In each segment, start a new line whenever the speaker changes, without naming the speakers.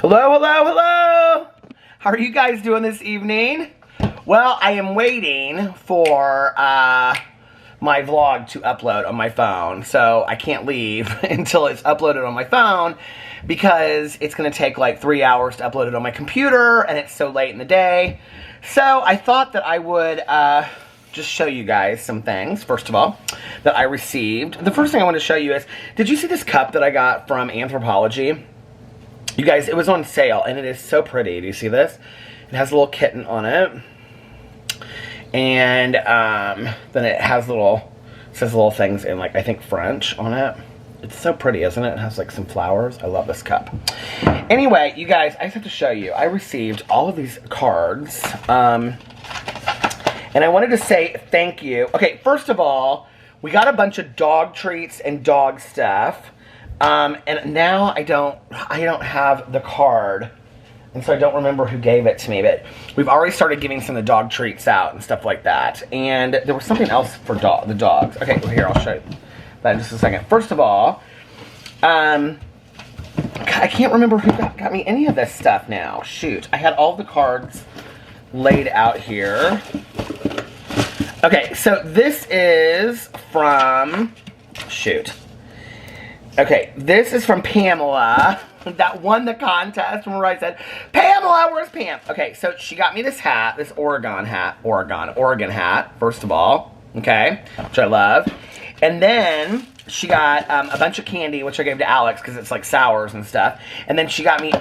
Hello, hello, hello! How are you guys doing this evening? Well, I am waiting for my vlog to upload on my phone, so I can't leave until it's uploaded on my phone because it's going to take like 3 hours to upload it on my computer, and it's so late in the day. So I thought that I would just show you guys some things, first of all, that I received. The first thing I want to show you is, did you see this cup that I got from Anthropologie? You guys, it was on sale, and it is so pretty. Do you see this? It has a little kitten on it. And then it has says little things in, like, I think French on it. It's so pretty, isn't it? It has, like, some flowers. I love this cup. Anyway, you guys, I just have to show you. I received all of these cards. And I wanted to say thank you. Okay, first of all, we got a bunch of dog treats and dog stuff. And now I don't have the card, and so I don't remember who gave it to me, but we've already started giving some of the dog treats out and stuff like that. And there was something else for the dogs. Okay, well, here, I'll show you that in just a second. First of all, I can't remember who got me any of this stuff now. Shoot, I had all the cards laid out here. Okay, so this is from, shoot. Okay, this is from Pamela, that won the contest. Remember I said, Pamela, where's Pam? Okay, so she got me this hat, this Oregon hat, first of all, okay, which I love. And then she got a bunch of candy, which I gave to Alex because it's like sours and stuff. And then she got me,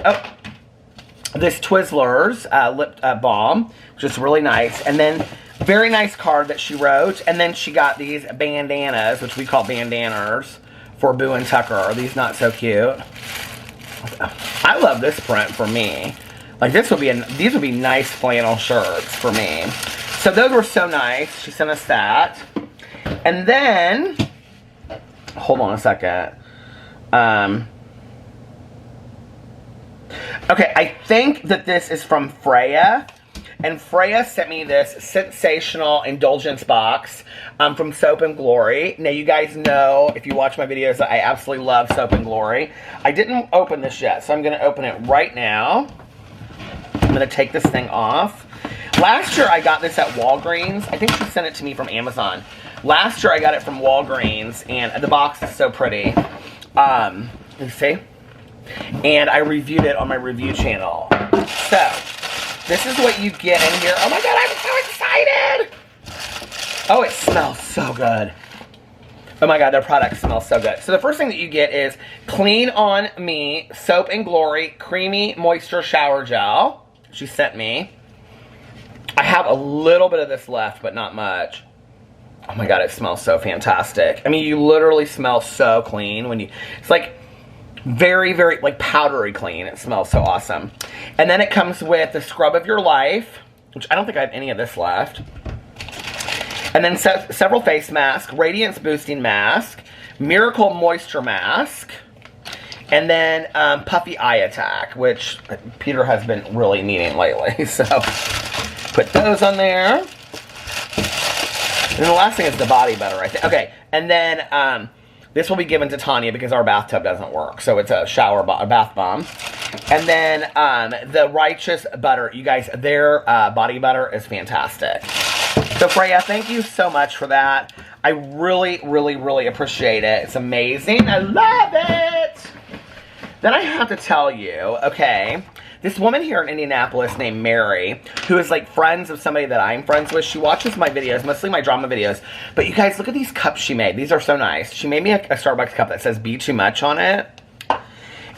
this Twizzlers lip balm, which is really nice. And then very nice card that she wrote. And then she got these bandanas, which we call bandanas, for Boo and Tucker. Are these not so cute? I love this print for me. Like, these would be nice flannel shirts for me. So those were so nice. She sent us that. And then, hold on a second. Okay, I think that this is from Freya. And Freya sent me this sensational indulgence box from Soap and Glory. Now, you guys know, if you watch my videos, that I absolutely love Soap and Glory. I didn't open this yet, so I'm going to open it right now. I'm going to take this thing off. Last year, I got this at Walgreens. I think she sent it to me from Amazon. Last year, I got it from Walgreens, and the box is so pretty. You see? And I reviewed it on my review channel. So, this is what you get in here. Oh my god, I'm so excited! Oh, it smells so good. Oh my god, their products smell so good. So the first thing that you get is Clean On Me Soap and Glory Creamy Moisture Shower Gel. She sent me. I have a little bit of this left, but not much. Oh my god, it smells so fantastic. I mean, you literally smell so clean when you... It's like... very, very, like, powdery clean. It smells so awesome. And then it comes with the Scrub of Your Life, which I don't think I have any of this left. And then several face masks, Radiance Boosting Mask, Miracle Moisture Mask, and then Puffy Eye Attack, which Peter has been really needing lately. So, put those on there. And then the last thing is the body butter, I think. Okay, and then... this will be given to Tanya because our bathtub doesn't work. So it's a bath bomb. And then the Righteous Butter. You guys, their body butter is fantastic. So Freya, thank you so much for that. I really, really, really appreciate it. It's amazing. I love it. Then I have to tell you, okay, this woman here in Indianapolis named Mary, who is like friends of somebody that I'm friends with, she watches my videos, mostly my drama videos. But you guys, look at these cups she made. These are so nice. She made me a Starbucks cup that says Be Too Much on it.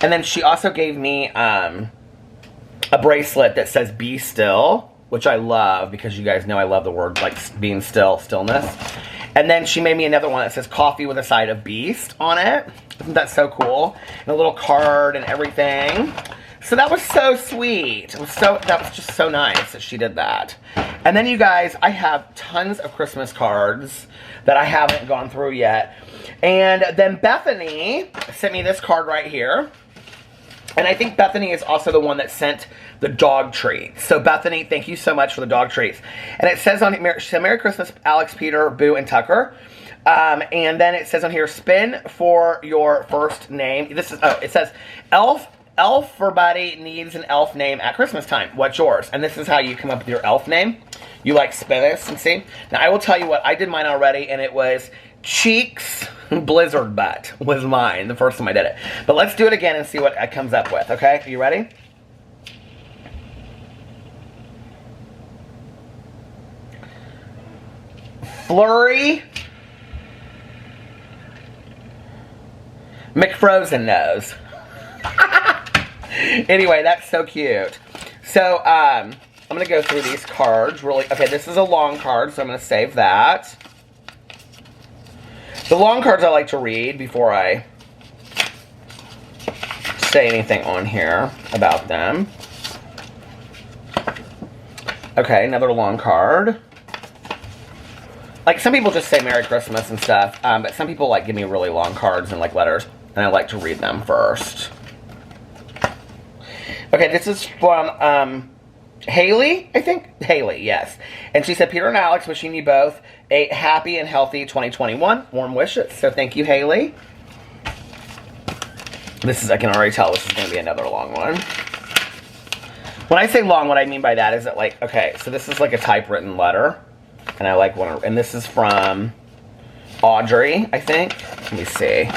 And then she also gave me a bracelet that says Be Still, which I love because you guys know I love the word like being still, stillness. And then she made me another one that says Coffee with a Side of Beast on it. Isn't that so cool? And a little card and everything. So that was so sweet. That was just so nice that she did that. And then you guys, I have tons of Christmas cards that I haven't gone through yet. And then Bethany sent me this card right here. And I think Bethany is also the one that sent the dog treats. So Bethany, thank you so much for the dog treats. And it says on here, she said, Merry Christmas, Alex, Peter, Boo, and Tucker. And then it says on here, spin for your first name. This is, oh, it says Elf Elfbody needs an elf name at Christmas time. What's yours? And this is how you come up with your elf name. You like spin this and see. Now I will tell you what, I did mine already, and it was Cheeks Blizzard Butt was mine the first time I did it. But let's do it again and see what it comes up with, okay? Are you ready? Flurry McFrozen Nose. Anyway, that's so cute. So, I'm going to go through these cards really. Okay, this is a long card, so I'm going to save that. The long cards I like to read before I say anything on here about them. Okay, another long card. Like, some people just say Merry Christmas and stuff, but some people, like, give me really long cards and, like, letters, and I like to read them first. Okay, this is from, Haley, I think? Haley, yes. And she said, Peter and Alex, wishing you both a happy and healthy 2021. Warm wishes. So thank you, Haley. This is, I can already tell this is going to be another long one. When I say long, what I mean by that is that, like, okay, so this is like a typewritten letter. And I like one, and this is from Audrey, I think. Let me see.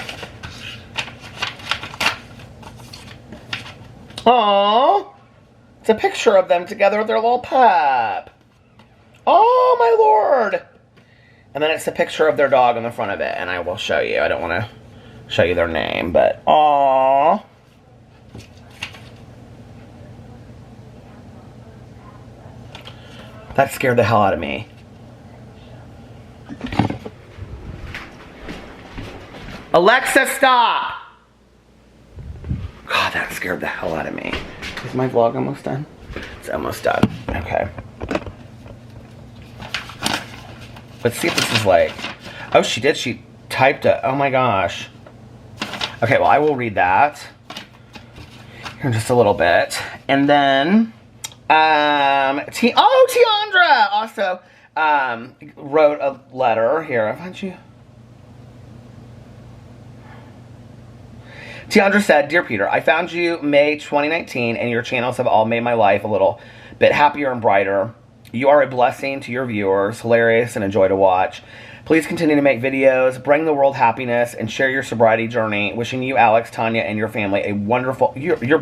Aww. It's a picture of them together with their little pup. Oh, my lord. And then it's a picture of their dog on the front of it. And I will show you. I don't want to show you their name, but aww. That scared the hell out of me. Alexa, stop! God, that scared the hell out of me. Is my vlog almost done? It's almost done. Okay. Let's see if this is like... Oh, she did. She typed it. Oh my gosh. Okay, well, I will read that here in just a little bit. And then... Tiandra also wrote a letter. Here, haven't you? Tiandra said, Dear Peter, I found you May 2019, and your channels have all made my life a little bit happier and brighter. You are a blessing to your viewers, hilarious and a joy to watch. Please continue to make videos, bring the world happiness, and share your sobriety journey. Wishing you, Alex, Tanya, and your family a wonderful... Your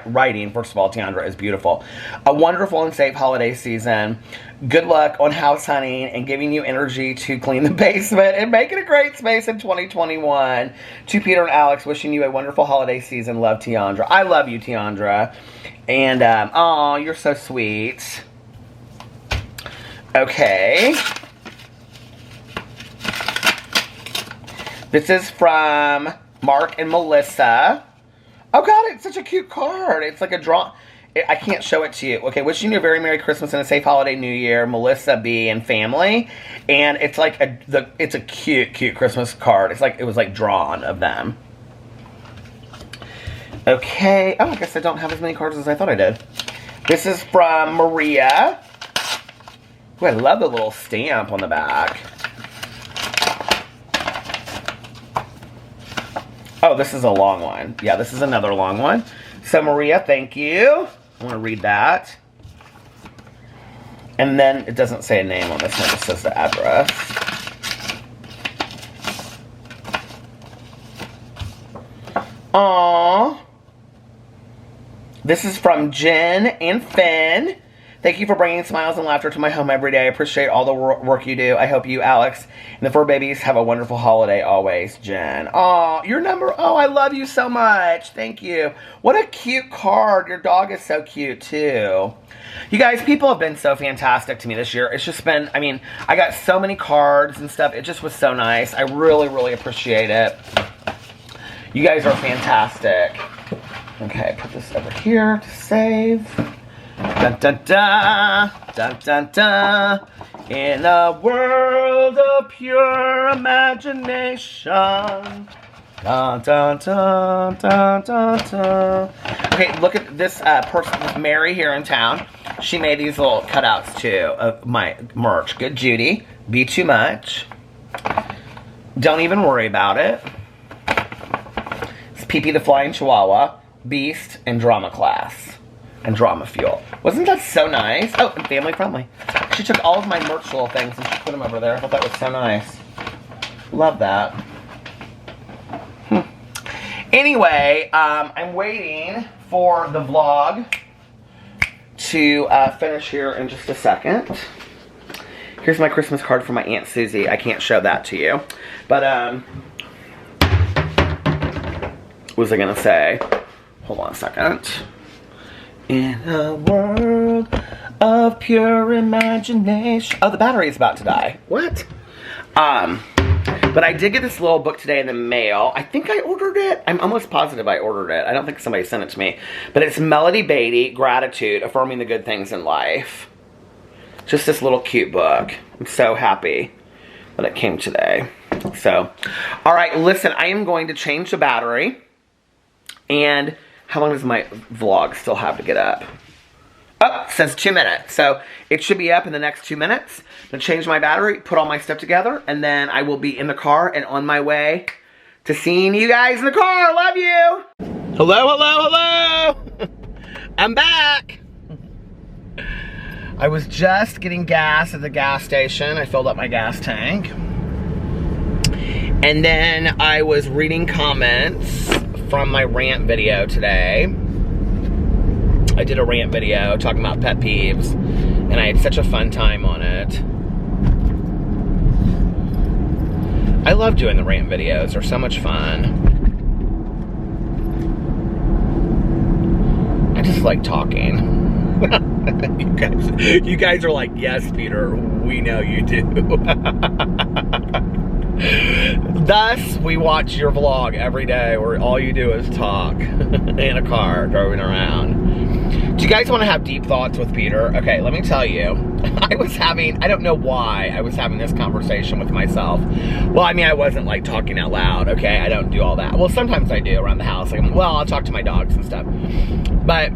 writing, first of all, Tiandra, is beautiful. A wonderful and safe holiday season. Good luck on house hunting and giving you energy to clean the basement and make it a great space in 2021. To Peter and Alex, wishing you a wonderful holiday season. Love, Tiandra. I love you, Tiandra. And, aw, you're so sweet. Okay. This is from Mark and Melissa. Oh, God, it's such a cute card. It's like a draw. I can't show it to you. Okay, wishing you a very Merry Christmas and a safe holiday New Year, Melissa B. and family. And it's like it's a cute, cute Christmas card. It's like, it was like drawn of them. Okay. Oh, I guess I don't have as many cards as I thought I did. This is from Maria. Ooh, I love the little stamp on the back. Oh, this is a long one. Yeah, this is another long one. So, Maria, thank you. I want to read that. And then it doesn't say a name on this one. It says the address. Aww. This is from Jen and Finn. Thank you for bringing smiles and laughter to my home every day. I appreciate all the work you do. I hope you, Alex, and the fur babies have a wonderful holiday always, Jen. Aw, your number. Oh, I love you so much. Thank you. What a cute card. Your dog is so cute, too. You guys, people have been so fantastic to me this year. It's just been, I mean, I got so many cards and stuff. It just was so nice. I really, really appreciate it. You guys are fantastic. Okay, put this over here to save. Dun, dun, dun, dun, dun, dun. In a world of pure imagination. Dun, dun, dun, dun, dun, dun. Okay, look at this person, Mary here in town. She made these little cutouts too of my merch. Good Judy. Be too much. Don't even worry about it. It's Pee Pee the Flying Chihuahua. Beast, and Drama Class. And Drama Fuel. Wasn't that so nice? Oh, and family friendly. She took all of my merch little things and she put them over there. I thought that was so nice. Love that. Anyway, I'm waiting for the vlog to finish here in just a second. Here's my Christmas card from my Aunt Susie. I can't show that to you. But, what was I gonna say? Hold on a second. In a world of pure imagination. Oh, the battery is about to die. What? But I did get this little book today in the mail. I think I ordered it. I'm almost positive I ordered it. I don't think somebody sent it to me. But it's Melody Beatty, Gratitude, Affirming the Good Things in Life. Just this little cute book. I'm so happy that it came today. So, alright, listen, I am going to change the battery. And how long does my vlog still have to get up? Oh, it says 2 minutes. So it should be up in the next 2 minutes. I'm going to change my battery, put all my stuff together, and then I will be in the car and on my way to seeing you guys in the car. Love you. Hello, hello, hello. I'm back. I was just getting gas at the gas station. I filled up my gas tank. And then I was reading comments from my rant video today. I did a rant video talking about pet peeves, and I had such a fun time on it. I love doing the rant videos. They're so much fun. I just like talking. You guys are like, yes, Peter, we know you do. Thus, we watch your vlog every day where all you do is talk in a car driving around. Do you guys want to have deep thoughts with Peter? Okay, let me tell you. I don't know why I was having this conversation with myself. Well, I mean, I wasn't like talking out loud, okay? I don't do all that. Well, sometimes I do around the house. Like, well, I'll talk to my dogs and stuff. But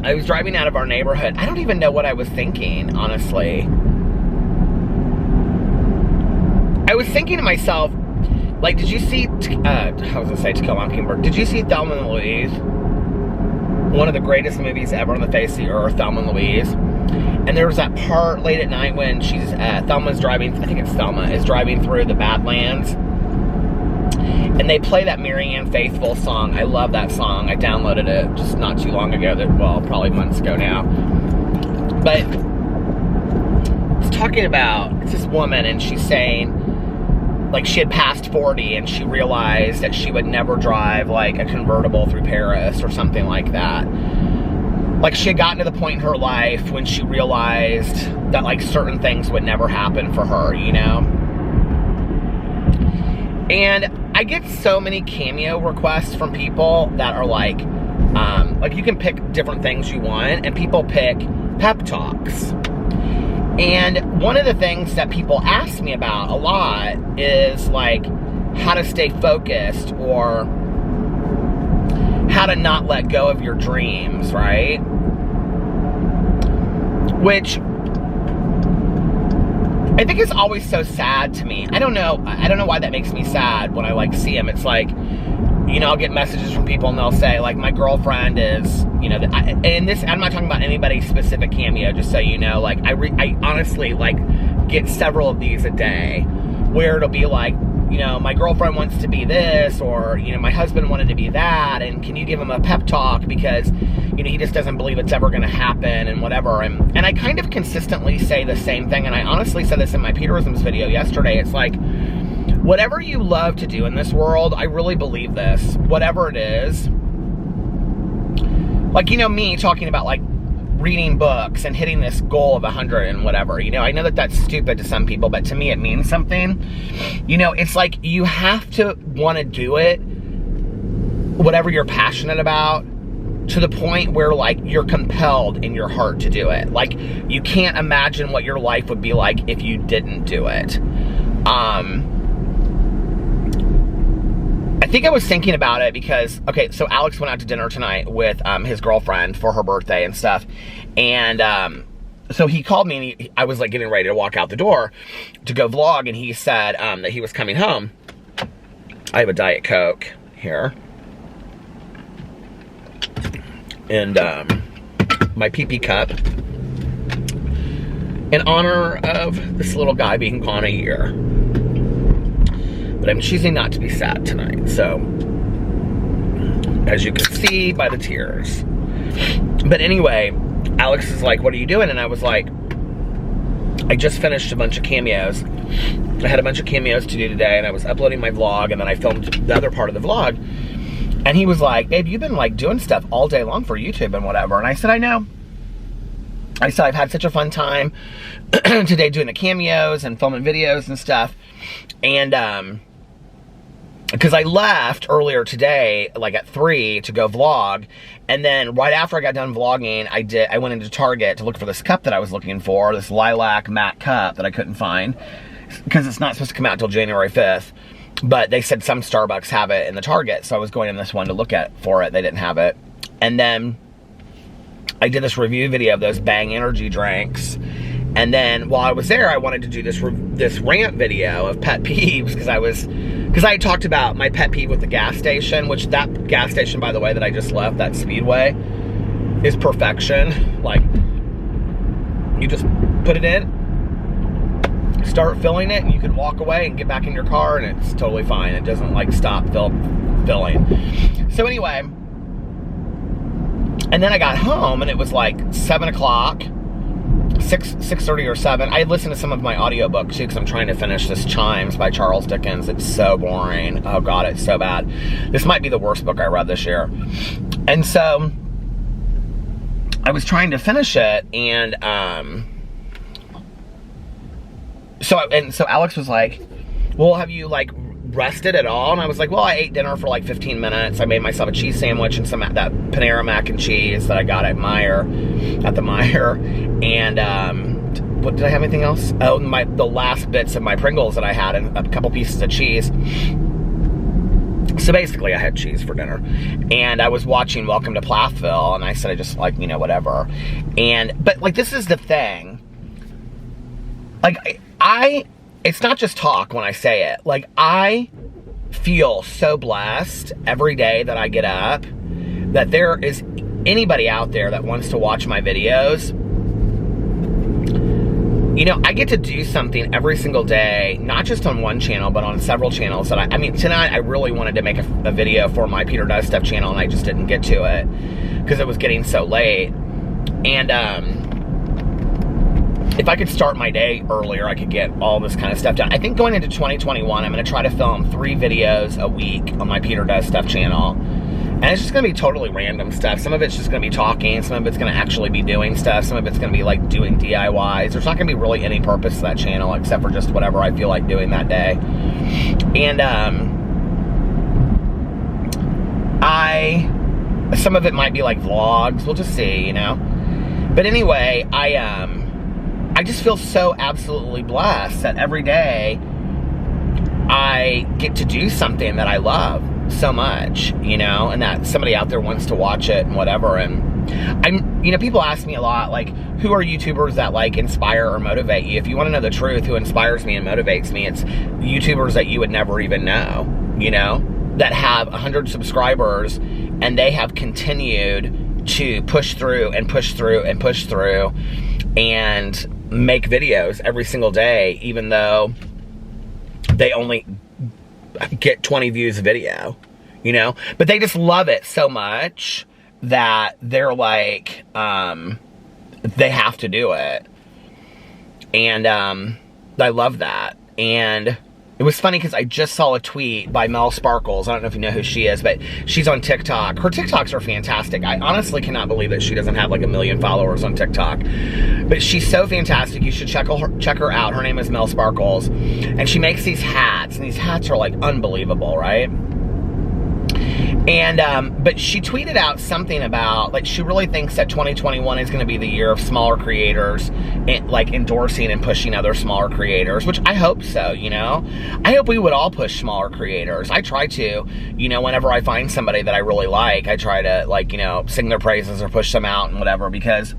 I was driving out of our neighborhood. I don't even know what I was thinking, honestly. I was thinking to myself, like, did you see, I was gonna say To Kill a Mockingbird. Did you see Thelma and Louise? One of the greatest movies ever on the face of the earth, Thelma and Louise. And there was that part late at night when Thelma's driving, I think it's Thelma, is driving through the Badlands. And they play that Marianne Faithfull song. I love that song. I downloaded it just not too long ago. Well, probably months ago now. But it's talking about, it's this woman and she's saying, like, she had passed 40 and she realized that she would never drive like a convertible through Paris or something like that. Like, she had gotten to the point in her life when she realized that like certain things would never happen for her, you know? And I get so many cameo requests from people that are like you can pick different things you want, and people pick pep talks. And one of the things that people ask me about a lot is like how to stay focused or how to not let go of your dreams, right? Which I think is always so sad to me. I don't know why that makes me sad when I like see them. It's like, you know, I'll get messages from people and they'll say like, my girlfriend is, you know, and this, I'm not talking about anybody's specific cameo, just so you know, like I honestly like get several of these a day where it'll be like, you know, my girlfriend wants to be this, or, you know, my husband wanted to be that, and can you give him a pep talk because, you know, he just doesn't believe it's ever going to happen and whatever. And I kind of consistently say the same thing, and I honestly said this in my Peterisms video yesterday. It's like, whatever you love to do in this world, I really believe this, whatever it is. Like, you know, me talking about like reading books and hitting this goal of 100 and whatever, you know, I know that that's stupid to some people, but to me it means something. You know, it's like you have to want to do it, whatever you're passionate about, to the point where like you're compelled in your heart to do it. Like, you can't imagine what your life would be like if you didn't do it. I think I was thinking about it because, okay, so Alex went out to dinner tonight with his girlfriend for her birthday and stuff. And so he called me and I was like getting ready to walk out the door to go vlog. And he said that he was coming home. I have a Diet Coke here. and my pee-pee cup in honor of this little guy being gone a year. But I'm choosing not to be sad tonight, so as you can see by the tears. But anyway, Alex is like, what are you doing? And I was like, I just finished a bunch of cameos. I had a bunch of cameos to do today, and I was uploading my vlog, and then I filmed the other part of the vlog. And he was like, babe, you've been like doing stuff all day long for YouTube and whatever. And I said, I know. I said, I've had such a fun time today doing the cameos and filming videos and stuff. And because I left earlier today, like at 3 to go vlog, and then right after I got done vlogging, I went into Target to look for this cup that I was looking for, this lilac matte cup that I couldn't find, because it's not supposed to come out until January 5th, but they said some Starbucks have it in the Target, so I was going in this one to look for it. They didn't have it. And then I did this review video of those Bang energy drinks. And then while I was there, I wanted to do this rant video of pet peeves, because I had talked about my pet peeve with the gas station, which that gas station, by the way, that I just left, that Speedway, is perfection. Like, you just put it in, start filling it, and you can walk away and get back in your car, and it's totally fine. It doesn't like stop filling. So anyway, and then I got home, and it was like 7 o'clock. 6:30 or 7. I listened to some of my audiobook too, because I'm trying to finish this Chimes by Charles Dickens. It's so boring. Oh God, it's so bad. This might be the worst book I read this year. And so I was trying to finish it, and so Alex was like, well, have you like rested at all? And I was like, well, I ate dinner for like 15 minutes. I made myself a cheese sandwich and some that Panera mac and cheese that I got at the Meijer. And what did I have anything else? Oh, the last bits of my Pringles that I had, and a couple pieces of cheese. So basically I had cheese for dinner, and I was watching Welcome to Plathville, and I said, I just like, you know, whatever. But like, this is the thing, like it's not just talk when I say it. Like, I feel so blessed every day that I get up that there is anybody out there that wants to watch my videos. You know, I get to do something every single day, not just on one channel, but on several channels. That I mean, tonight I really wanted to make a video for my Peter Does Stuff channel, and I just didn't get to it because it was getting so late. And if I could start my day earlier, I could get all this kind of stuff done. I think going into 2021, I'm going to try to film 3 videos a week on my Peter Does Stuff channel. And it's just going to be totally random stuff. Some of it's just going to be talking. Some of it's going to actually be doing stuff. Some of it's going to be like doing DIYs. There's not going to be really any purpose to that channel except for just whatever I feel like doing that day. And some of it might be like vlogs. We'll just see, you know. But anyway, I just feel so absolutely blessed that every day I get to do something that I love so much, you know, and that somebody out there wants to watch it and whatever. And you know, people ask me a lot, like, who are YouTubers that like inspire or motivate you? If you want to know the truth, who inspires me and motivates me, it's YouTubers that you would never even know, you know, that have 100 subscribers, and they have continued to push through and push through and push through and make videos every single day, even though they only get 20 views a video, you know, but they just love it so much that they're like, they have to do it. And I love that. And it was funny because I just saw a tweet by Mel Sparkles. I don't know if you know who she is, but she's on TikTok. Her TikToks are fantastic. I honestly cannot believe that she doesn't have like 1 million followers on TikTok. But she's so fantastic. You should check her out. Her name is Mel Sparkles. And she makes these hats. And these hats are like unbelievable, right? And, but she tweeted out something about, like, she really thinks that 2021 is going to be the year of smaller creators, like, endorsing and pushing other smaller creators, which I hope so, you know? I hope we would all push smaller creators. I try to, you know, whenever I find somebody that I really like, I try to, like, you know, sing their praises or push them out and whatever, because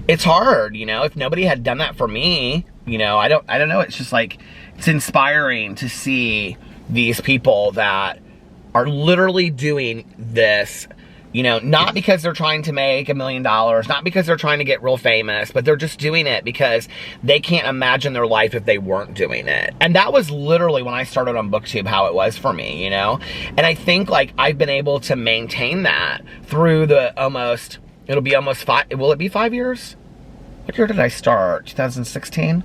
it's hard, you know? If nobody had done that for me, you know, I don't know, it's just, like, it's inspiring to see these people that are literally doing this, You know, not because they're trying to make $1 million, not because they're trying to get real famous, but they're just doing it because they can't imagine their life if they weren't doing it. And that was literally when I started on BookTube how it was for me, you know? And I think like I've been able to maintain that through the almost, it'll be almost 5, will it be 5 years? What year did I start? 2016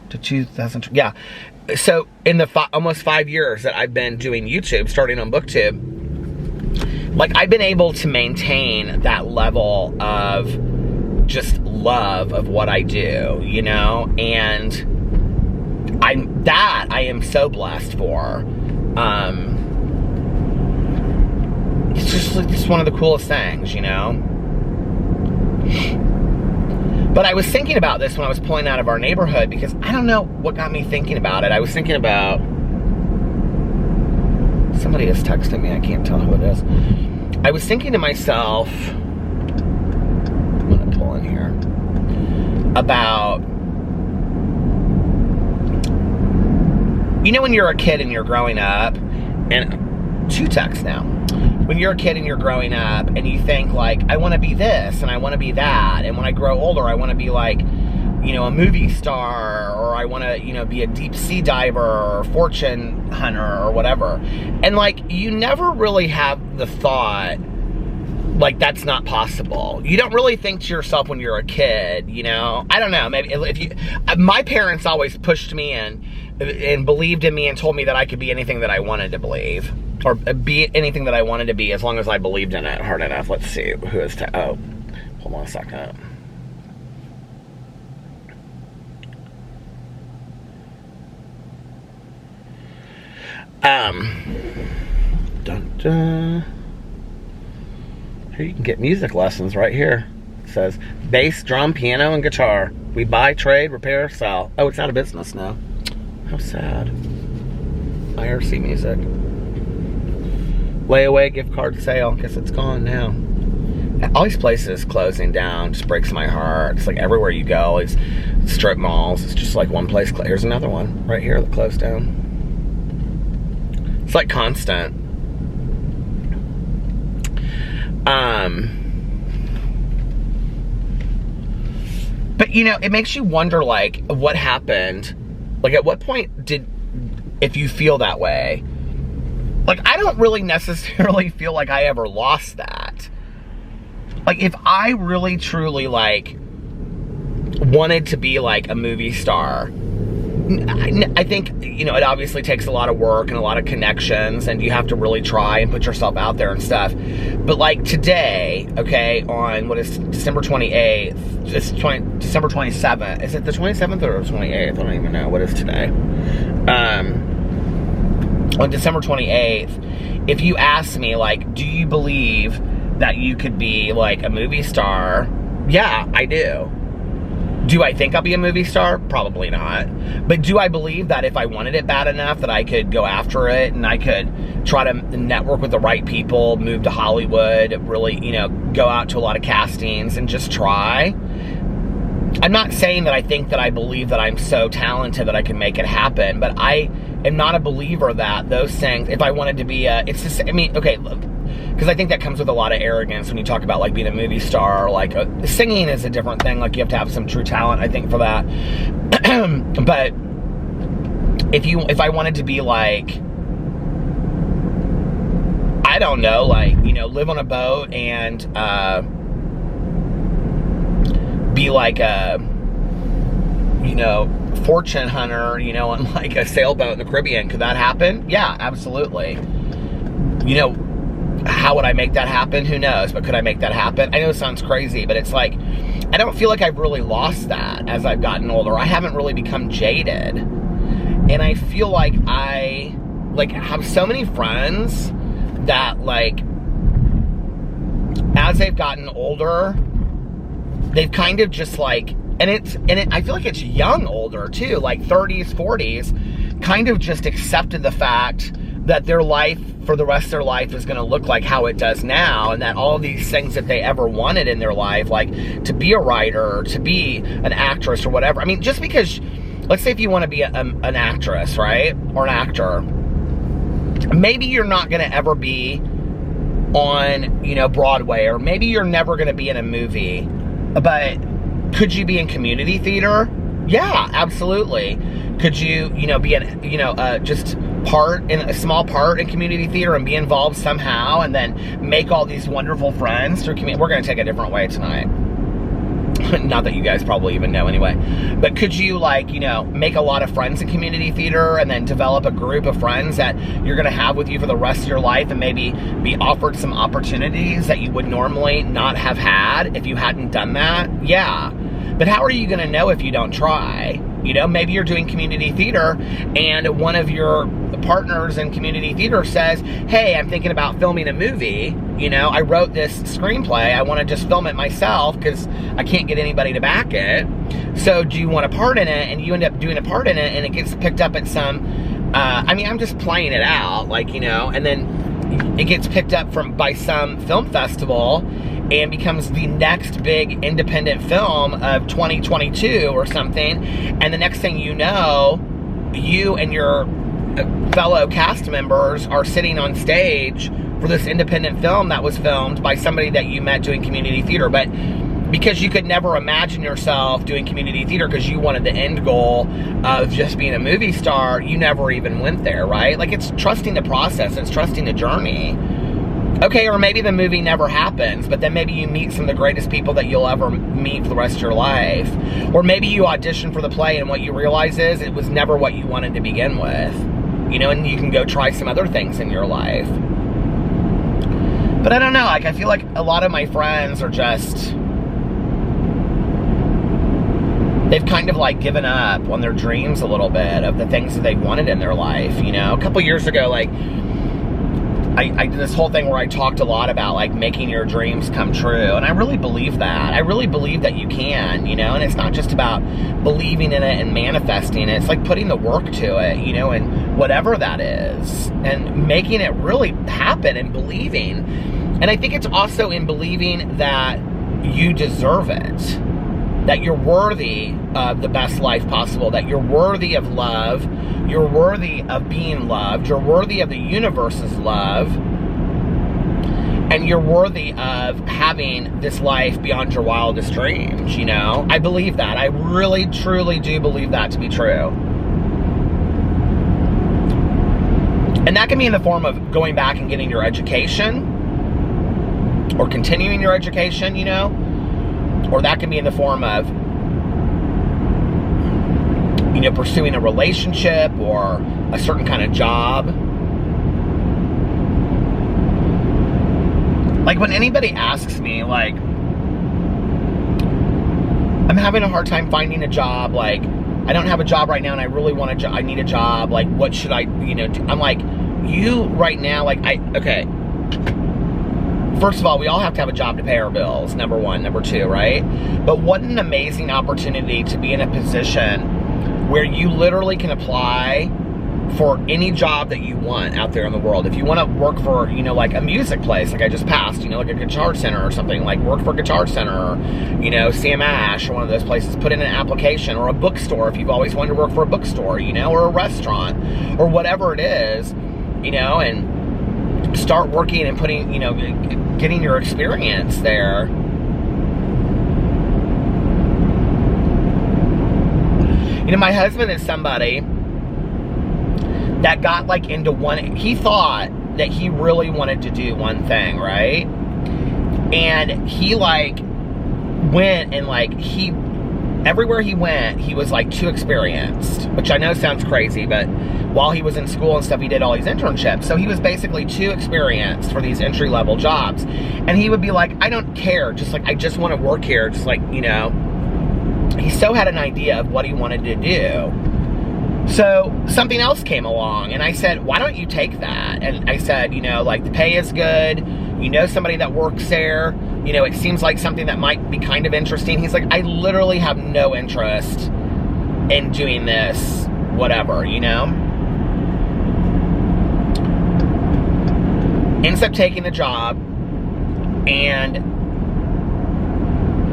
to 2000, yeah. So in the almost 5 years that I've been doing YouTube, starting on BookTube, like I've been able to maintain that level of just love of what I do, you know, and I am so blessed for. It's just like it's one of the coolest things, you know. But I was thinking about this when I was pulling out of our neighborhood because I don't know what got me thinking about it. I was thinking about somebody is texting me. I can't tell who it is. I was thinking to myself, I'm gonna pull in here, about, you know, when you're a kid and you're growing up, and 2 texts now. When you're a kid and you're growing up and you think like, I want to be this and I want to be that, and when I grow older I want to be like, you know, a movie star, or I want to, you know, be a deep sea diver or fortune hunter or whatever. And like, you never really have the thought, like, that's not possible. You don't really think to yourself when you're a kid, you know? I don't know, maybe if you, my parents always pushed me in and believed in me and told me that I could be anything that I wanted to believe, or be anything that I wanted to be as long as I believed in it hard enough. Let's see, who is, oh, hold on a second. Dun, dun. Here you can get music lessons right here. It says bass, drum, piano, and guitar. We buy, trade, repair, sell. Oh, it's out of business now. How sad. IRC music. Layaway gift card sale. Guess it's gone now. All these places closing down just breaks my heart. It's like everywhere you go, it's strip malls. It's just like one place. Here's another one right here that closed down. It's like constant. But you know, it makes you wonder, like, what happened? Like, at what point if you feel that way, like, I don't really necessarily feel like I ever lost that. Like, if I really, truly, like, wanted to be, like, a movie star, I think, you know, it obviously takes a lot of work and a lot of connections, and you have to really try and put yourself out there and stuff. But like today, okay, on what is December 28th, it's December 27th. Is it the 27th or the 28th? I don't even know. What is today? On December 28th, if you ask me, like, do you believe that you could be like a movie star? Yeah, I do. Do I think I'll be a movie star? Probably not. But do I believe that if I wanted it bad enough that I could go after it and I could try to network with the right people, move to Hollywood, really, you know, go out to a lot of castings and just try? I'm not saying that I think that I believe that I'm so talented that I can make it happen, but I am not a believer that those things, if I wanted to be it's just, I mean, okay, because I think that comes with a lot of arrogance when you talk about like being a movie star. Like singing is a different thing. Like you have to have some true talent, I think, for that. But if I wanted to be like, I don't know, like, you know, live on a boat and be like a, you know, fortune hunter, you know, on like a sailboat in the Caribbean, could that happen? Yeah, absolutely. You know, how would I make that happen? Who knows? But could I make that happen? I know it sounds crazy, but it's like, I don't feel like I've really lost that as I've gotten older. I haven't really become jaded. And I feel like I, like, have so many friends that, like, as they've gotten older, they've kind of just, like, and I feel like it's young older, too, like 30s, 40s, kind of just accepted the fact that their life for the rest of their life is going to look like how it does now, and that all of these things that they ever wanted in their life, like to be a writer, or to be an actress or whatever. I mean, just because, let's say if you want to be an actress, right? Or an actor, maybe you're not going to ever be on, you know, Broadway, or maybe you're never going to be in a movie, but could you be in community theater? Yeah, absolutely. Could you, you know, be in, you know, just a small part in community theater and be involved somehow, and then make all these wonderful friends through community? We're going to take a different way tonight. Not that you guys probably even know anyway. But could you, like, you know, make a lot of friends in community theater and then develop a group of friends that you're going to have with you for the rest of your life, and maybe be offered some opportunities that you would normally not have had if you hadn't done that? Yeah. But how are you going to know if you don't try? You know, maybe you're doing community theater and one of your partners in community theater says, hey, I'm thinking about filming a movie. You know, I wrote this screenplay. I want to just film it myself because I can't get anybody to back it. So do you want a part in it? And you end up doing a part in it, and it gets picked up at some, I mean, I'm just playing it out, like, you know, and then it gets picked up by some film festival and becomes the next big independent film of 2022 or something. And the next thing you know, you and your fellow cast members are sitting on stage for this independent film that was filmed by somebody that you met doing community theater. But because you could never imagine yourself doing community theater because you wanted the end goal of just being a movie star, you never even went there, right? Like, it's trusting the process, it's trusting the journey. Okay, or maybe the movie never happens, but then maybe you meet some of the greatest people that you'll ever meet for the rest of your life. Or maybe you audition for the play and what you realize is it was never what you wanted to begin with. You know, and you can go try some other things in your life. But I don't know, like, I feel like a lot of my friends are just, they've kind of like given up on their dreams a little bit of the things that they wanted in their life, you know? A couple years ago, like, I did this whole thing where I talked a lot about, like, making your dreams come true, and I really believe that. I really believe that you can, you know, and it's not just about believing in it and manifesting it. It's like putting the work to it, you know, and whatever that is, and making it really happen and believing. And I think it's also in believing that you deserve it, that you're worthy of the best life possible, that you're worthy of love, you're worthy of being loved, you're worthy of the universe's love, and you're worthy of having this life beyond your wildest dreams, you know? I believe that. I really, truly do believe that to be true. And that can be in the form of going back and getting your education, or continuing your education, you know? Or that can be in the form of, you know, pursuing a relationship or a certain kind of job. Like, when anybody asks me, like, I'm having a hard time finding a job, like, I don't have a job right now and I really want a job, I need a job, like, what should I, you know, do? I'm like, you right now, like, okay. First of all, we all have to have a job to pay our bills, number one. Number two, right? But what an amazing opportunity to be in a position where you literally can apply for any job that you want out there in the world. If you want to work for, you know, like a music place, like I just passed, you know, like a Guitar Center or something, like work for Guitar Center, or, you know, Sam Ash or one of those places, put in an application, or a bookstore if you've always wanted to work for a bookstore, you know, or a restaurant, or whatever it is, you know, and start working and putting, you know, getting your experience there. You know, my husband is somebody that got, like, into one, he thought that he really wanted to do one thing, right? And he, like, went and, like, everywhere he went, he was, like, too experienced, which I know sounds crazy, but while he was in school and stuff, he did all these internships. So he was basically too experienced for these entry-level jobs. And he would be like, I don't care, just, like, I just want to work here, just, like, you know. He so had an idea of what he wanted to do. So something else came along, and I said, why don't you take that? And I said, you know, like, the pay is good, you know somebody that works there, you know, it seems like something that might be kind of interesting. He's like, I literally have no interest in doing this, whatever, you know? Ends up taking the job, and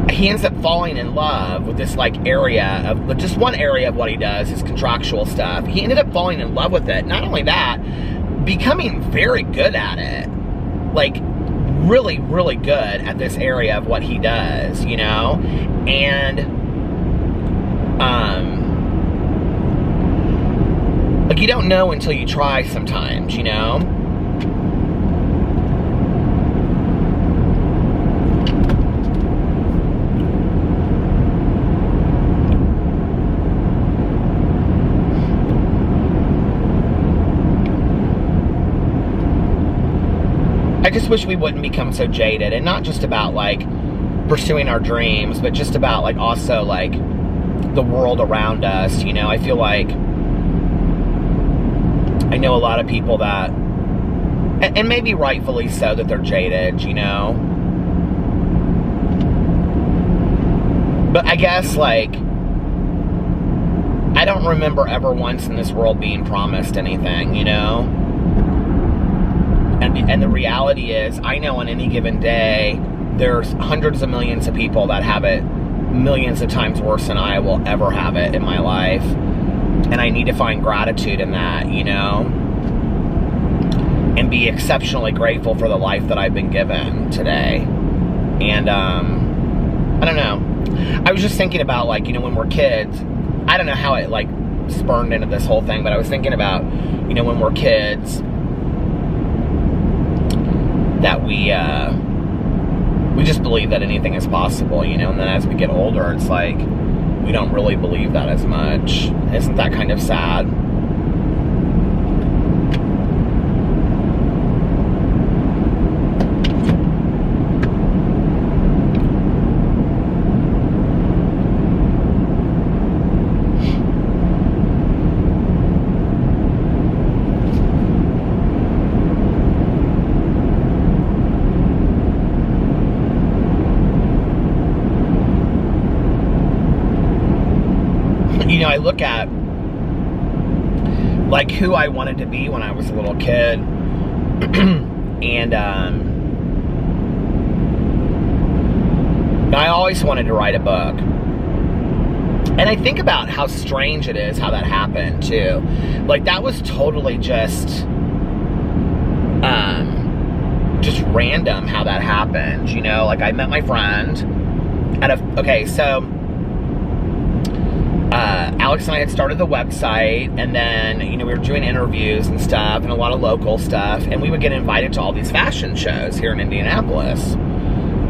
he ends up falling in love with this, like, area of, just one area of what he does, his contractual stuff. He ended up falling in love with it. Not only that, becoming very good at it. Like, really, really good at this area of what he does, you know? And, like, you don't know until you try sometimes, you know? I just wish we wouldn't become so jaded, and not just about, like, pursuing our dreams, but just about, like, also, like, the world around us, you know? I feel like I know a lot of people that, and maybe rightfully so, that they're jaded, you know? But I guess, like, I don't remember ever once in this world being promised anything, you know? And the reality is, I know on any given day, there's hundreds of millions of people that have it millions of times worse than I will ever have it in my life. And I need to find gratitude in that, you know? And be exceptionally grateful for the life that I've been given today. And, I don't know. I was just thinking about, like, you know, when we're kids, I don't know how it, like, spurned into this whole thing, but I was thinking about, you know, when we're kids, that we just believe that anything is possible, you know, and then as we get older, it's like, we don't really believe that as much. Isn't that kind of sad? You know, I look at, like, who I wanted to be when I was a little kid, and, I always wanted to write a book. And I think about how strange it is how that happened, too. Like, that was totally just random how that happened, you know? Like, I met my friend at a, okay, so, Alex and I had started the website, and then, you know, we were doing interviews and stuff, and a lot of local stuff, and we would get invited to all these fashion shows here in Indianapolis.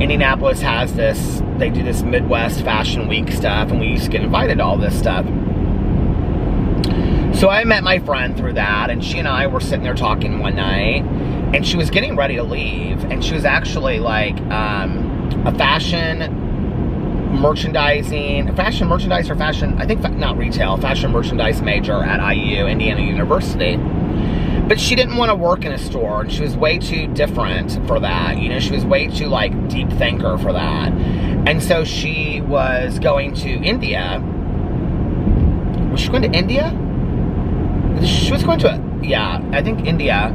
Indianapolis has this, they do this Midwest Fashion Week stuff, and we used to get invited to all this stuff. So I met my friend through that, and she and I were sitting there talking one night, and she was getting ready to leave, and she was actually, like, a fashion merchandise, I think, not retail, fashion merchandise major at IU, Indiana University. But she didn't want to work in a store, and she was way too different for that. You know, she was way too, like, deep thinker for that. And so she was going to India. Was she going to India? She was going to, yeah, I think India.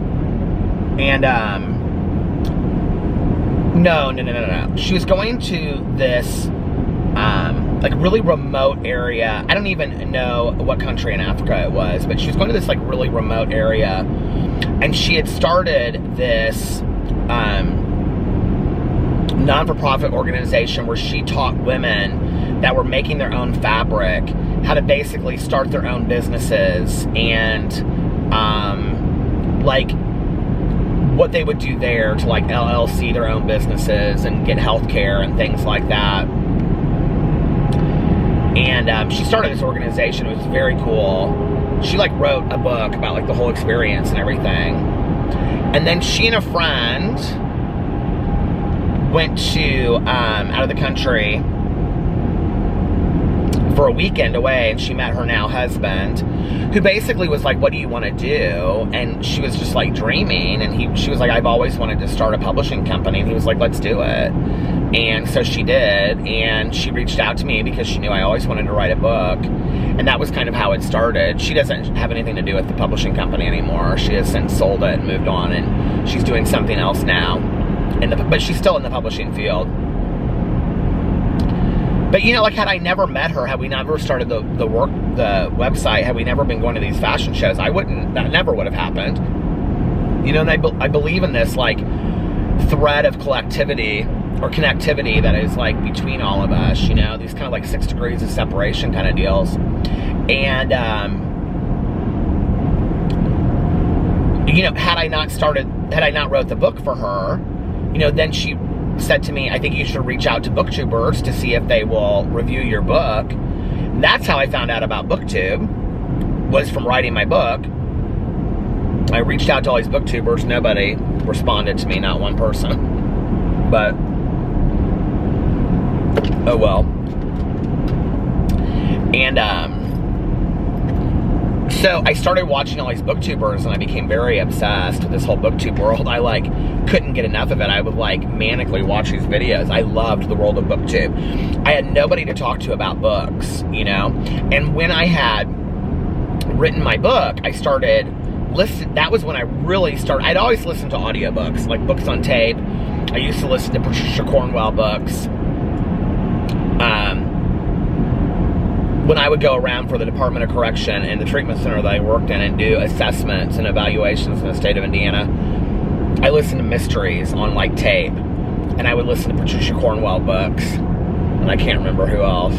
And, no. She was going to this, like, really remote area. I don't even know what country in Africa it was, but she was going to this, like, really remote area, and she had started this non-for-profit organization where she taught women that were making their own fabric how to basically start their own businesses, and like, what they would do there to, like, LLC their own businesses and get health care and things like that. And she started this organization. It was very cool. She, like, wrote a book about, like, the whole experience and everything. And then she and a friend went to, out of the country for a weekend away, and she met her now husband, who basically was like, what do you want to do? And she was just, like, dreaming, and she was like, I've always wanted to start a publishing company. And he was like, let's do it. And so she did, and she reached out to me because she knew I always wanted to write a book, and that was kind of how it started. She doesn't have anything to do with the publishing company anymore. She has since sold it and moved on, and she's doing something else now, but she's still in the publishing field. But, you know, like, had I never met her, had we never started the website, had we never been going to these fashion shows, that never would have happened. You know, and I believe in this, like, thread of collectivity or connectivity that is like between all of us, you know, these kind of like 6 degrees of separation kind of deals. And, you know, had I not wrote the book for her, you know, then she said to me, I think you should reach out to Booktubers to see if they will review your book. And that's how I found out about Booktube, was from writing my book. I reached out to all these Booktubers. Nobody responded to me, not one person. But, oh well. And, so I started watching all these Booktubers, and I became very obsessed with this whole Booktube world. I like couldn't get enough of it. I would like manically watch these videos. I loved the world of Booktube. I had nobody to talk to about books, you know? And when I had written my book, I started listening. That was when I really started. I'd always listened to audiobooks, like books on tape. I used to listen to Patricia Cornwell books. When I would go around for the Department of Correction and the treatment center that I worked in and do assessments and evaluations in the state of Indiana, I listened to mysteries on like tape, and I would listen to Patricia Cornwell books, and I can't remember who else.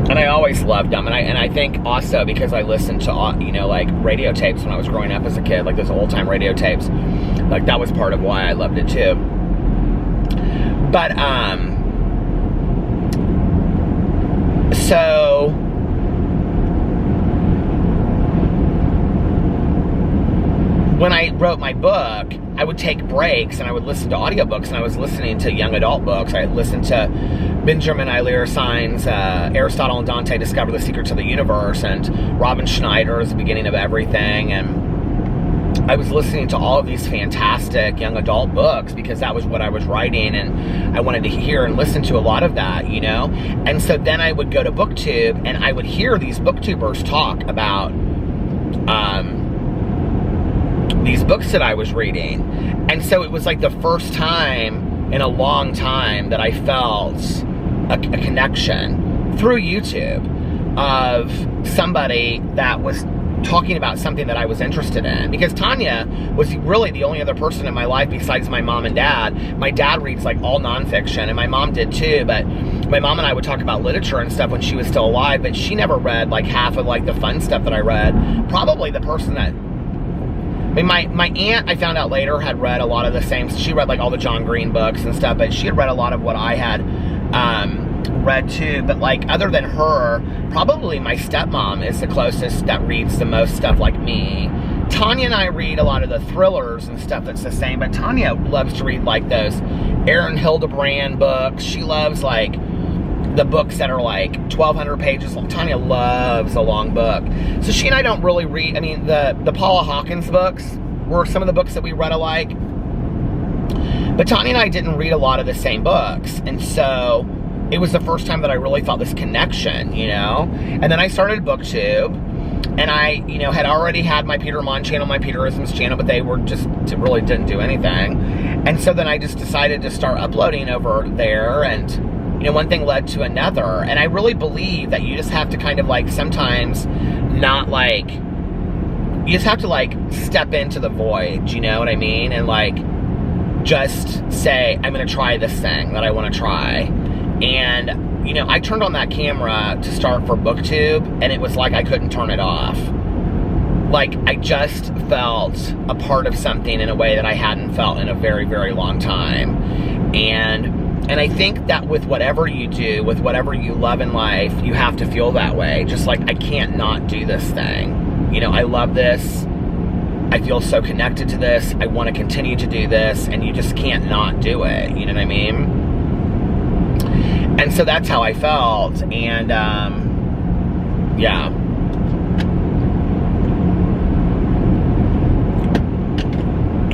And I always loved them, and I think also because I listened to, you know, like radio tapes when I was growing up as a kid, like those old time radio tapes, like that was part of why I loved it too. But so when I wrote my book, I would take breaks and I would listen to audiobooks, and I was listening to young adult books. I listened to Benjamin Eilers-Sign's Aristotle and Dante Discover the Secrets of the Universe, and Robin Schneider's The Beginning of Everything, and I was listening to all of these fantastic young adult books because that was what I was writing, and I wanted to hear and listen to a lot of that, you know? And so then I would go to Booktube, and I would hear these Booktubers talk about these books that I was reading. And so it was like the first time in a long time that I felt a connection through YouTube of somebody that was talking about something that I was interested in, because Tanya was really the only other person in my life besides my mom and dad. My dad reads like all nonfiction, and my mom did too, but my mom and I would talk about literature and stuff when she was still alive, but she never read like half of like the fun stuff that I read. Probably the person that, I mean, my aunt, I found out later, had read a lot of the same. She read like all the John Green books and stuff, but she had read a lot of what I had read too. But like, other than her, probably my stepmom is the closest that reads the most stuff like me. Tanya and I read a lot of the thrillers and stuff that's the same, but Tanya loves to read like those Aaron Hildebrand books. She loves like the books that are like 1,200 pages long. Tanya loves a long book. So she and I don't really read. I mean, the Paula Hawkins books were some of the books that we read alike, but Tanya and I didn't read a lot of the same books. And so it was the first time that I really felt this connection, you know? And then I started Booktube, and I, you know, had already had my Peter Monn channel, my Peterisms channel, but they were just, really didn't do anything. And so then I just decided to start uploading over there, and, you know, one thing led to another. And I really believe that you just have to kind of like sometimes not like, you just have to like step into the void, you know what I mean? And like, just say, I'm gonna try this thing that I wanna try. And, you know, I turned on that camera to start for Booktube, and it was like I couldn't turn it off. Like, I just felt a part of something in a way that I hadn't felt in a very, very long time. And I think that with whatever you do, with whatever you love in life, you have to feel that way. Just like, I can't not do this thing. You know, I love this. I feel so connected to this. I want to continue to do this, and you just can't not do it. You know what I mean? And so that's how I felt, and, yeah.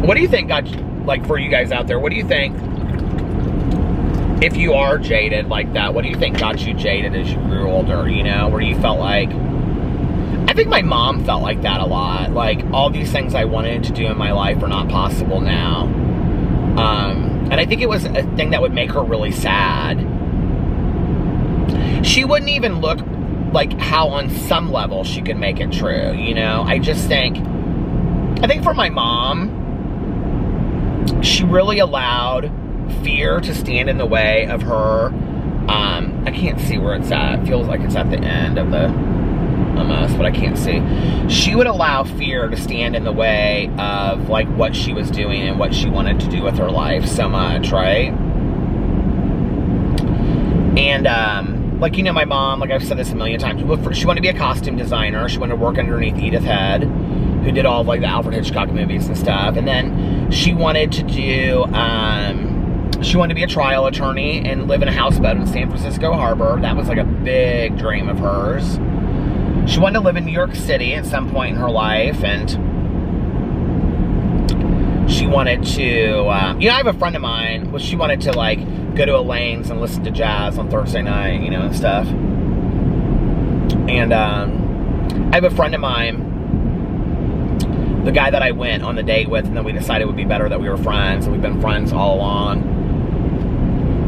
What do you think got, like, for you guys out there, what do you think, if you are jaded like that, what do you think got you jaded as you grew older, you know, where you felt like, I think my mom felt like that a lot, like, all these things I wanted to do in my life are not possible now, and I think it was a thing that would make her really sad. She wouldn't even look like how on some level she could make it true, you know? I just think I think for my mom, she really allowed fear to stand in the way of her. I can't see where it's at. It feels like it's at the end of the almost, but I can't see. She would allow fear to stand in the way of like what she was doing and what she wanted to do with her life so much, right? And like, you know, my mom, like I've said this a million times, she wanted to be a costume designer. She wanted to work underneath Edith Head, who did all of like the Alfred Hitchcock movies and stuff. And then she wanted to do, she wanted to be a trial attorney and live in a houseboat in San Francisco Harbor. That was like a big dream of hers. She wanted to live in New York City at some point in her life, and she wanted to, you know, I have a friend of mine, well, she wanted to like go to Elaine's and listen to jazz on Thursday night, you know, and stuff. And I have a friend of mine, the guy that I went on the date with, and then we decided it would be better that we were friends, and we've been friends all along,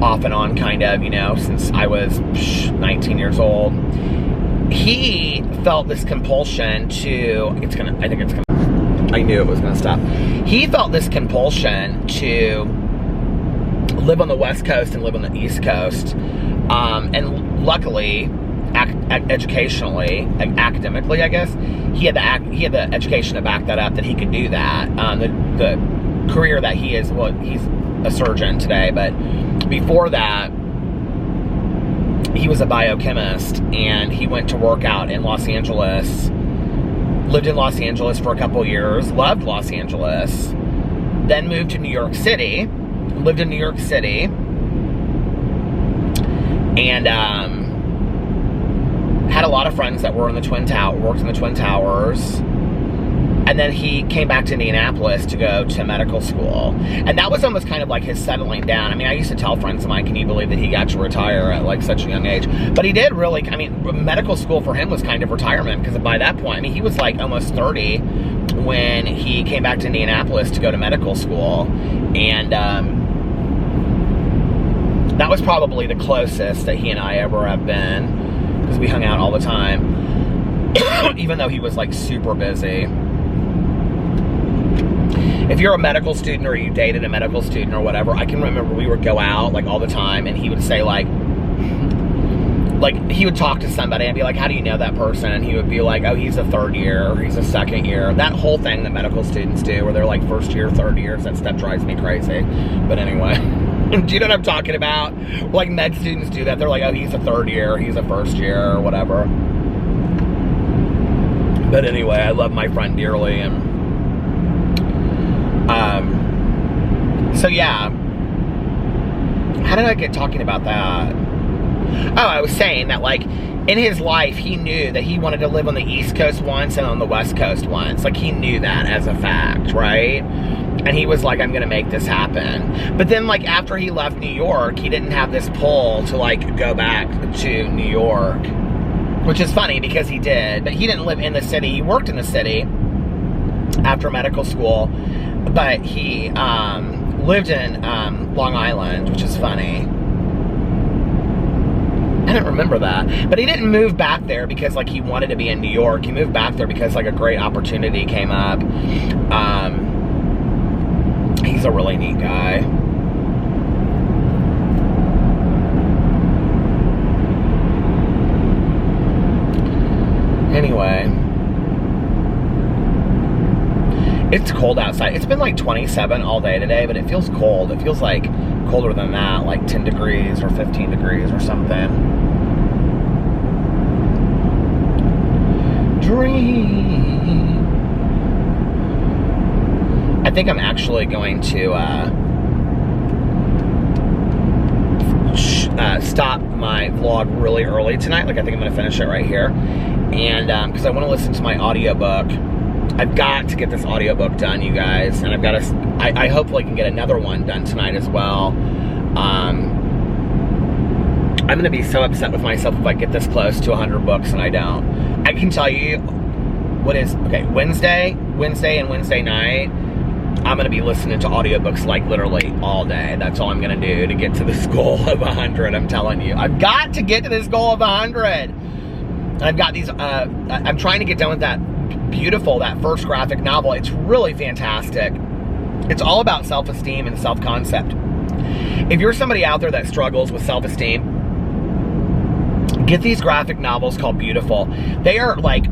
off and on kind of, you know, since I was 19 years old. He felt this compulsion to, I knew it was gonna stop. He felt this compulsion to live on the West Coast and live on the East Coast. And luckily, educationally, academically, I guess, he had the education to back that up, that he could do that. The career that he is, well, he's a surgeon today, but before that, he was a biochemist, and he went to work out in Los Angeles, lived in Los Angeles for a couple years, loved Los Angeles, then moved to New York City, lived in New York City, and had a lot of friends that were in the Twin Towers, worked in the Twin Towers. And then he came back to Indianapolis to go to medical school. And that was almost kind of like his settling down. I mean, I used to tell friends of mine, can you believe that he got to retire at like such a young age? But he did really, I mean, medical school for him was kind of retirement, because by that point, I mean, he was like almost 30 when he came back to Indianapolis to go to medical school. And that was probably the closest that he and I ever have been, because we hung out all the time, even though he was like super busy. If you're a medical student or you dated a medical student or whatever, I can remember we would go out like all the time, and he would say like he would talk to somebody and be like, how do you know that person? And he would be like, oh, he's a third year, or he's a second year. That whole thing that medical students do, where they're like first year, third years, that stuff drives me crazy. But anyway, do you know what I'm talking about? Like med students do that. They're like, oh, he's a third year, he's a first year, or whatever. But anyway, I love my friend dearly, and so yeah, how did I get talking about that? Oh, I was saying that like in his life, he knew that he wanted to live on the East Coast once and on the West Coast once. Like he knew that as a fact, right? And he was like, I'm gonna make this happen. But then like after he left New York, he didn't have this pull to like go back to New York, which is funny because he did, but he didn't live in the city. He worked in the city after medical school, but he lived in Long Island, which is funny. I didn't remember that. But he didn't move back there because like he wanted to be in New York. He moved back there because like a great opportunity came up. He's a really neat guy. Anyway, it's cold outside. It's been like 27 all day today, but it feels cold. It feels like colder than that, like 10 degrees or 15 degrees or something. Dream. I think I'm actually going to stop my vlog really early tonight. Like I think I'm going to finish it right here. And because I want to listen to my audiobook. I've got to get this audiobook done, you guys, and I've got to, I hopefully can get another one done tonight as well. I'm going to be so upset with myself if I get this close to 100 books and I don't. I can tell you what is, okay, Wednesday and Wednesday night, I'm going to be listening to audiobooks like literally all day. That's all I'm going to do to get to this goal of 100, I'm telling you. I've got to get to this goal of 100. I've got these, I'm trying to get done with that Beautiful, that first graphic novel. It's really fantastic. It's all about self-esteem and self-concept. If you're somebody out there that struggles with self-esteem, get these graphic novels called Beautiful. They are like,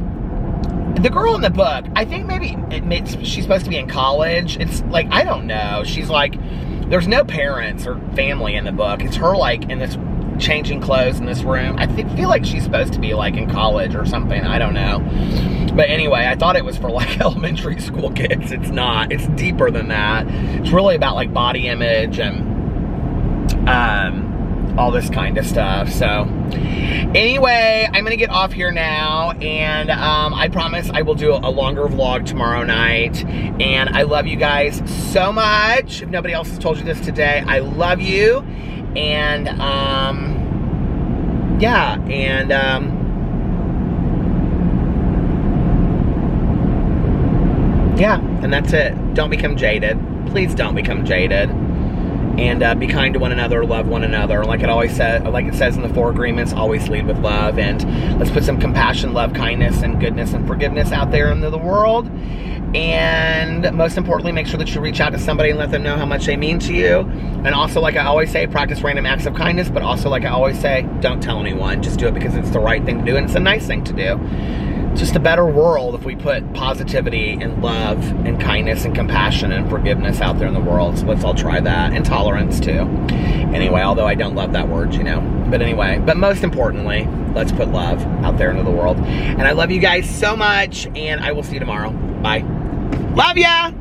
the girl in the book, I think maybe she's supposed to be in college. It's like, I don't know. She's like, there's no parents or family in the book. It's her like in this changing clothes in this room. I feel like she's supposed to be like in college or something. I don't know. But anyway, I thought it was for like elementary school kids. It's not. It's deeper than that. It's really about like body image and all this kind of stuff. So anyway, I'm gonna get off here now, and I promise I will do a longer vlog tomorrow night. And I love you guys so much. If nobody else has told you this today, I love you. And yeah, and yeah, and that's it. Don't become jaded. Please don't become jaded. And be kind to one another, love one another. Like it says in the 4 agreements, always lead with love. And let's put some compassion, love, kindness, and goodness and forgiveness out there into the world. And most importantly, make sure that you reach out to somebody and let them know how much they mean to you. And also, like I always say, practice random acts of kindness. But also, like I always say, don't tell anyone. Just do it because it's the right thing to do and it's a nice thing to do. It's just a better world if we put positivity and love and kindness and compassion and forgiveness out there in the world. So let's all try that. And tolerance too. Anyway, although I don't love that word, you know. But anyway, but most importantly, let's put love out there into the world. And I love you guys so much, and I will see you tomorrow. Bye. Love ya!